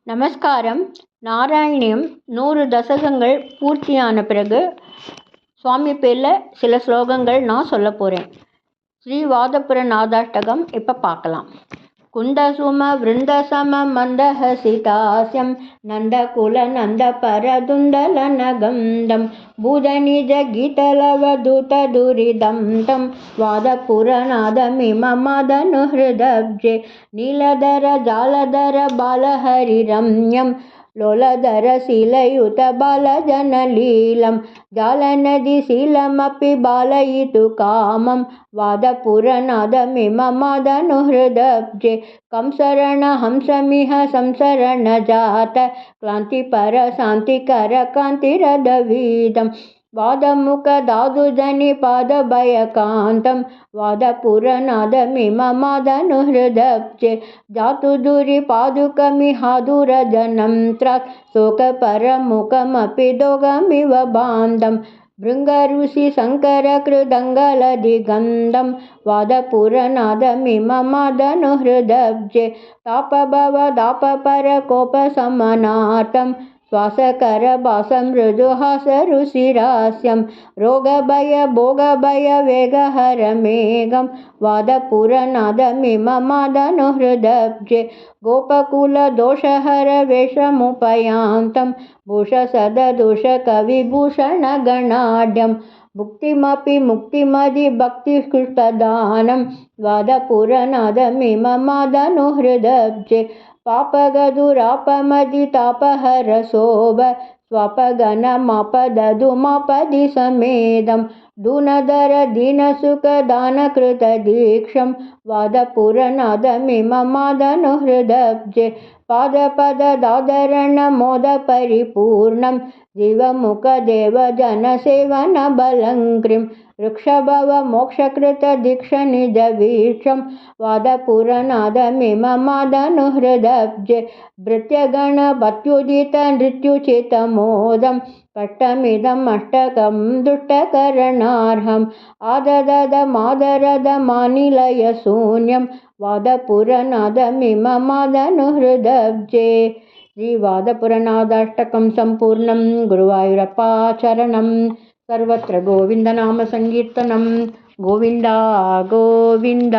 நமஸ்காரம். நாராயணியம் 100 தசகங்கள் பூர்த்தியான பிறகு சுவாமி பேரில் சில ஸ்லோகங்கள் நான் சொல்ல போகிறேன். ஸ்ரீவாதபுர நாதாஷ்டகம் இப்போ பார்க்கலாம். குந்தசும விருந்தசம மந்தஹசிதாஸ்யம் நந்தகுல நந்த பரதுண்டல நகந்தம் பூதநிஜ கீதலவதூத துரிதம் தம் வாதபுரநாதமிமமதனுஹೃதಬ್ಜೆ நீலதர ஜாலதர பாலஹரிரம்யம் ಲೋಲಧರ ಶೀಲಯುತ ಬಾಲಜನಲೀಲಂ ಜಾಲನದಿ ಶೀಲಮಪಿ ಬಾಲಯಿತು ಕಾಮಂ ವಾದಪುರನಾದಮಿಮಮದನುಹೃದಬ್ಜೆ ಕಂಸರಣ ಹಂಸಮಿಹ ಸಂಸರಣ ಜಾತ ಕ್ಲಾಂತಿಪರ ಶಾಂತಿಕರ ಕಾಂತಿರದವೀದಂ ವಾದಮುಖ ದಾದುಜನಿ ಪಾದ ಭಯಕಾಂತಂ ವಾದಪುರನಾದಮಿಮಮದನುಹೃದಬ್ಜೆ ಜಾತು ದುರಿ ಪಾದುಕಮಿಹಾದುರ ಜನಂ ತ್ರಾತ್ ಶೋಕಪರಮುಖಮಪಿ ದೋಗಮಿವ ಬಾಂಧಂ ಭೃಂಗಋಷಿ ಶಂಕರ ಕೃದಂಗಲದಿಗಂಧಂ ವಾದಪುರನಾದಮಿಮಮದನುಹೃದಬ್ಜೆ ತಾಪಭವ ದಾಪಪರ ಕೋಪ ಸಮನಾರ್ಥಂ ಶ್ವಾಸಕರ ಭಾಸ ಮೃದು ಹಾಸ ರುಚಿರಾಸ್ಯಂ ರೋಗಭಯ ಭೋಗಭಯ ವೇಗಹರ ಮೇಘಂ ವಾದಪುರನಾದಮಿಮಮದನುಹೃದಬ್ಜೆ ಗೋಪಕುಲ ದೋಷಹರ ವೇಷಮುಪಯಾಂತಂ ಭೂಷಸದದೋಷ ಕವಿಭೂಷಣ ಗಣಾಢ್ಯಂ ಭುಕ್ತಿಮಪಿ ಮುಕ್ತಿಮದಿ ಭಕ್ತಿಕೃಷ್ಟದಾನಂ ವಾದಪುರನಾದಮಿಮಮದನುಹೃದಬ್ಜೆ ಪಾಪಗದುರಾಪಮದಿ ತಾಪಹರ ಶೋಭ ಸ್ವಪಗನ ಮಾಪದದು ಮಾಪದಿ ಸಮೇದಂ ದೂನದರ ದೀನಸುಖ ದಾನಕೃತ ದೀಕ್ಷಂ ವಾದಪುರನಾದಮಿಮಮದನುಹೃದಬ್ಜೆ ಪಾದಪದ ದಾದರಣ ಮೋದ ಪರಿಪೂರ್ಣಂ ಜೀವಮುಖ ದೇವ ಜನ ಸೇವನ ಬಲಂಕ್ರಿಂ ವೃಕ್ಷಭವ ಮೋಕ್ಷಕೃತ ದೀಕ್ಷ ನಿಜ ವೀಕ್ಷಂ ವಾದಪುರನಾದಮಿಮಮದನುಹೃದಬ್ಜೆ ಭೃತ್ಯಗಣ ಭತ್ಯುದಿತ ನೃತ್ಯುಚಿತ ಮೋದಂ ಕಷ್ಟಮಿದಂ ಅಷ್ಟಕಂ ದುಷ್ಟಕರಣಾರ್ಹಂ ಆದದದ ಮಾದರದ ಮಾನಿಲಯ ಶೂನ್ಯಂ ವಾದಪುರನಾದಮಿಮಮದನುಹೃದಬ್ಜೆ. ಶ್ರೀವಾದಪುರನಾದಾಷ್ಟಕಂ ಸಂಪೂರ್ಣಂ. ಗುರುವಾಯೂರಪ್ಪ ಚರಣಂ. ಸರ್ವತ್ರ ಗೋವಿಂದ ನಾಮ ಸಂಕೀರ್ತನಂ. ಗೋವಿಂದ ಗೋವಿಂದ.